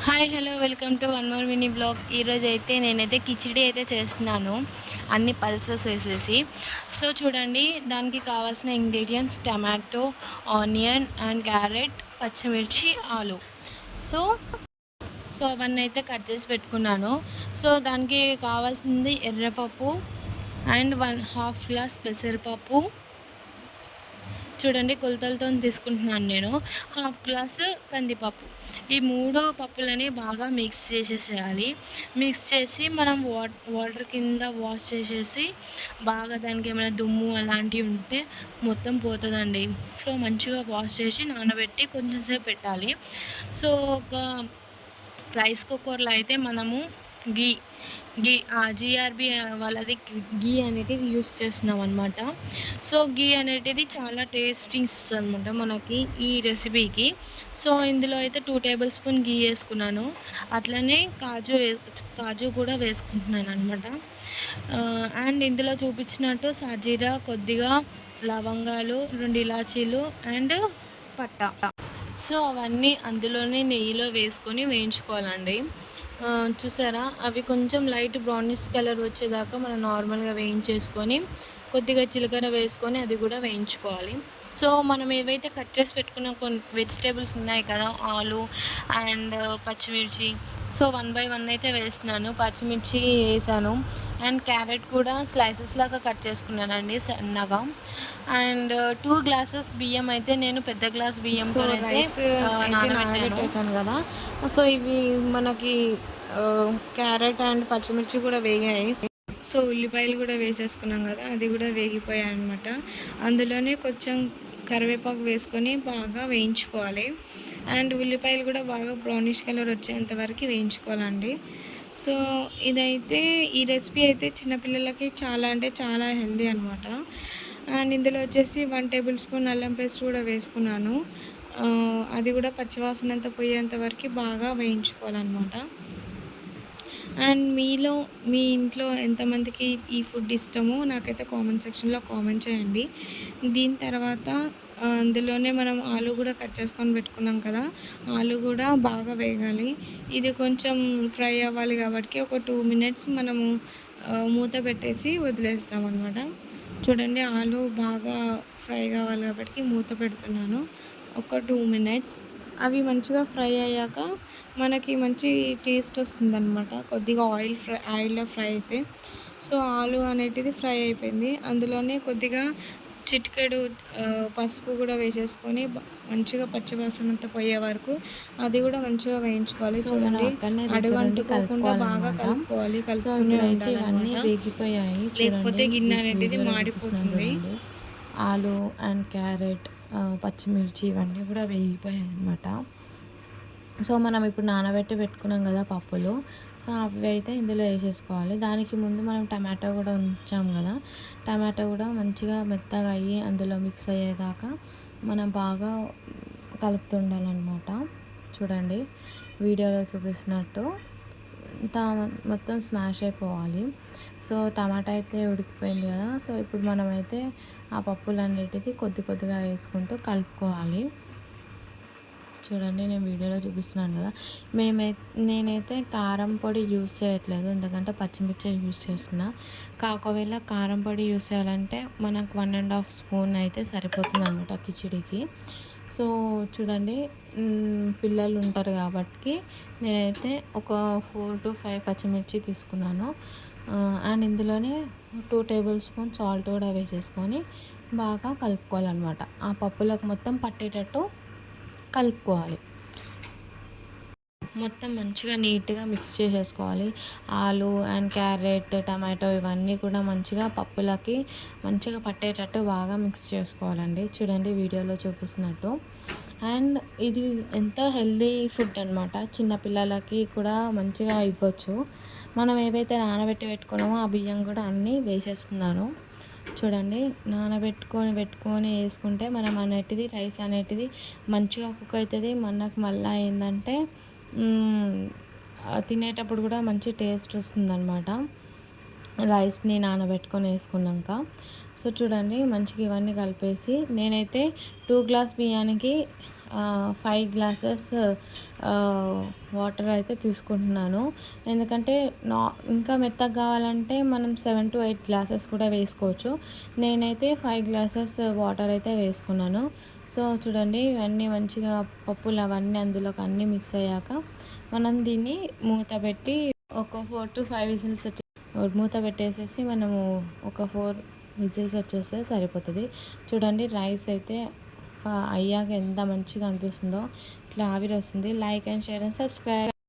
Hi hello welcome to one more mini blog. ఈరోజు అయితే నేనైతే కిచిడి అయితే చేస్తున్నాను, అన్ని పల్సెస్ వేసేసి. సో చూడండి, దానికి కావాల్సిన ingredients tomato, onion and carrot, పచ్చిమిర్చి, ఆలు. సో సో అవన్నీ అయితే కట్ చేసి పెట్టుకున్నాను. సో దానికి కావాల్సింది ఎర్రపప్పు అండ్ 1/2 గ్లాస్ పెసరపప్పు. చూడండి, కొలతలతో తీసుకుంటున్నాను నేను. 1/2 గ్లాసు కందిపప్పు. ఈ 3 పప్పులని బాగా మిక్స్ చేసేసేయాలి. మిక్స్ చేసి మనం వాటర్ కింద వాష్ చేసేసి బాగా దానికి ఏమైనా దుమ్ము అలాంటివి ఉంటే మొత్తం పోతుందండి. సో మంచిగా వాష్ చేసి నానబెట్టి కొంచెం సేపు పెట్టాలి. సో ఒక రైస్ కుక్కర్లో అయితే మనము గీ గీ జీఆర్బీ వాళ్ళది గీ అనేటిది యూస్ చేస్తున్నాం అనమాట. సో గీ అనేటిది చాలా టేస్టింగ్స్ అనమాట మనకి ఈ రెసిపీకి. సో ఇందులో అయితే 2 టేబుల్ స్పూన్ గీ వేసుకున్నాను. అట్లనే కాజు కూడా వేసుకుంటున్నాను అనమాట. అండ్ ఇందులో చూపించినట్టు సాజీరా, కొద్దిగా లవంగాలు, 2 ఇలాచీలు అండ్ పట్టా. సో అవన్నీ అందులోనే నెయ్యిలో వేసుకొని వేయించుకోవాలండి. చూసారా, అవి కొంచెం లైట్ బ్రౌనిష్ కలర్ వచ్చేదాకా మనం నార్మల్గా వేయించేసుకొని కొద్దిగా జీలకర్ర వేసుకొని అది కూడా వేయించుకోవాలి. సో మనం ఏవైతే కట్ చేసి పెట్టుకున్న కొన్ని వెజిటేబుల్స్ ఉన్నాయి కదా, ఆలు అండ్ పచ్చిమిర్చి. సో 1 బై 1 అయితే వేస్తున్నాను. పచ్చిమిర్చి వేసాను అండ్ క్యారెట్ కూడా స్లైసెస్ లాగా కట్ చేసుకున్నానండి సన్నగా. అండ్ 2 గ్లాసెస్ బియ్యం అయితే నేను పెద్ద గ్లాస్ బియ్యంతో రైస్ నానబెట్టేసాను కదా. సో ఇవి మనకి క్యారెట్ అండ్ పచ్చిమిర్చి కూడా వేగాయి. సో ఉల్లిపాయలు కూడా వేసేసుకున్నాం కదా, అది కూడా వేగిపోయాయి అనమాట. అందులోనే కొంచెం కరివేపాకు వేసుకొని బాగా వేయించుకోవాలి. అండ్ ఉల్లిపాయలు కూడా బాగా బ్రౌనిష్ కలర్ వచ్చేంత వరకు వేయించుకోవాలండి. సో ఇదైతే ఈ రెసిపీ అయితే చిన్నపిల్లలకి చాలా అంటే చాలా హెల్దీ అనమాట. అండ్ ఇందులో వచ్చేసి 1 టేబుల్ స్పూన్ అల్లం పేస్ట్ కూడా వేసుకున్నాను. అది కూడా పచ్చివాసన అంతా పోయేంత వరకు బాగా వేయించుకోవాలన్నమాట. అండ్ మీ ఇంట్లో ఎంతమందికి ఈ ఫుడ్ ఇష్టమో నాకైతే కామెంట్ సెక్షన్లో కామెంట్ చేయండి. దీని తర్వాత అందులోనే మనం ఆలు కూడా కట్ చేసుకొని పెట్టుకున్నాం కదా, ఆలు కూడా బాగా వేగాలి. ఇది కొంచెం ఫ్రై అవ్వాలి కాబట్టి ఒక 2 మినిట్స్ మనము మూత పెట్టేసి వదిలేస్తాం అనమాట. చూడండి, ఆలు బాగా ఫ్రై కావాలి కాబట్టి మూత పెడుతున్నాను ఒక 2 మినిట్స్. అవి మంచిగా ఫ్రై అయ్యాక మనకి మంచి టేస్ట్ వస్తుందన్నమాట, కొద్దిగా ఆయిల్లో ఫ్రై అయితే. సో ఆలు అనేటిది ఫ్రై అయిపోయింది. అందులోనే కొద్దిగా చిటికెడు పసుపు కూడా వేసేసుకొని మంచిగా పచ్చివాసనంతా పోయే వరకు అది కూడా మంచిగా వేయించుకోవాలి. చూడండి, అడుగు అంటుకోకుండా బాగా కలుపుకోవాలి. కలుపుతూనే ఉండాలి, వేగిపోయాయి. లేకపోతే గిన్నె అనేది మాడిపోతుంది. ఆలు అండ్ క్యారెట్, పచ్చిమిర్చి ఇవన్నీ కూడా వేగిపోయాయి అన్నమాట. సో మనం ఇప్పుడు నానబెట్టి పెట్టుకున్నాం కదా పప్పులు, సో అవి అయితే ఇందులో వేసేసుకోవాలి. దానికి ముందు మనం టమాటో కూడా ఉంచాం కదా, టమాటో కూడా మంచిగా మెత్తగా అయ్యి అందులో మిక్స్ అయ్యేదాకా మనం బాగా కలుపుతుండాలన్నమాట. చూడండి, వీడియోలో చూపిస్తున్నట్టు మొత్తం స్మాష్ అయిపోవాలి. సో టమాటా అయితే ఉడికిపోయింది కదా. సో ఇప్పుడు మనమైతే ఆ పప్పులన్నిటిది కొద్దిగా వేసుకుంటూ కలుపుకోవాలి. చూడండి, నేను వీడియోలో చూపిస్తున్నాను కదా. నేనైతే కారం పొడి యూస్ చేయట్లేదు, ఎందుకంటే పచ్చిమిర్చి యూస్ చేస్తున్నా. ఒకవేళ కారం పొడి యూస్ చేయాలంటే మనకు 1.5 స్పూన్ అయితే సరిపోతుంది అనమాట కిచిడికి. సో చూడండి, పిల్లలు ఉంటారు కాబట్టి నేనైతే ఒక 4 to 5 పచ్చిమిర్చి తీసుకున్నాను. అండ్ ఇందులోనే 2 టేబుల్ స్పూన్ సాల్ట్ కూడా వేసేసుకొని బాగా కలుపుకోవాలన్నమాట. ఆ పప్పులకు మొత్తం పట్టేటట్టు కలుపుకోవాలి. మొత్తం మంచిగా నీట్గా మిక్స్ చేసేసుకోవాలి. ఆలు అండ్ క్యారెట్, టమాటో ఇవన్నీ కూడా మంచిగా పప్పులకి మంచిగా పట్టేటట్టు బాగా మిక్స్ చేసుకోవాలండి. చూడండి, వీడియోలో చూపిస్తున్నట్టు. అండ్ ఇది ఎంతో హెల్దీ ఫుడ్ అనమాట, చిన్నపిల్లలకి కూడా మంచిగా ఇవ్వచ్చు. మనం ఏవైతే నానబెట్టి పెట్టుకున్నామో ఆ బియ్యం కూడా అన్నీ వేసేస్తున్నాను. చూడండి, పెట్టుకొని వేసుకుంటే మనం అనేటిది రైస్ అనేటిది మంచిగా కుక్ అవుతుంది. మనకు మళ్ళీ ఏంటంటే తినేటప్పుడు కూడా మంచి టేస్ట్ వస్తుందన్నమాట రైస్ని నానబెట్టుకొని వేసుకున్నాక. సో చూడండి, మంచిగా ఇవన్నీ కలిపేసి నేనైతే 2 గ్లాస్ బియ్యానికి 5 గ్లాసెస్ వాటర్ అయితే తీసుకుంటున్నాను. ఎందుకంటే ఇంకా మెత్తగా కావాలంటే మనం 7-8 గ్లాసెస్ కూడా వేసుకోవచ్చు. నేనైతే 5 గ్లాసెస్ వాటర్ అయితే వేసుకున్నాను. సో చూడండి, ఇవన్నీ మంచిగా పప్పులు అవన్నీ అందులోకి అన్నీ మిక్స్ అయ్యాక మనం దీన్ని మూత పెట్టి ఒక 4-5 విజిల్స్ మూత పెట్టేసేసి మనము ఒక 4 విజిల్స్ వచ్చేస్తే సరిపోతుంది. చూడండి, రైస్ అయితే అయ్యాక ఎంత మంచిగా అనిపిస్తుందో, ఇట్లా ఆవిరి వస్తుంది. Like and share and subscribe.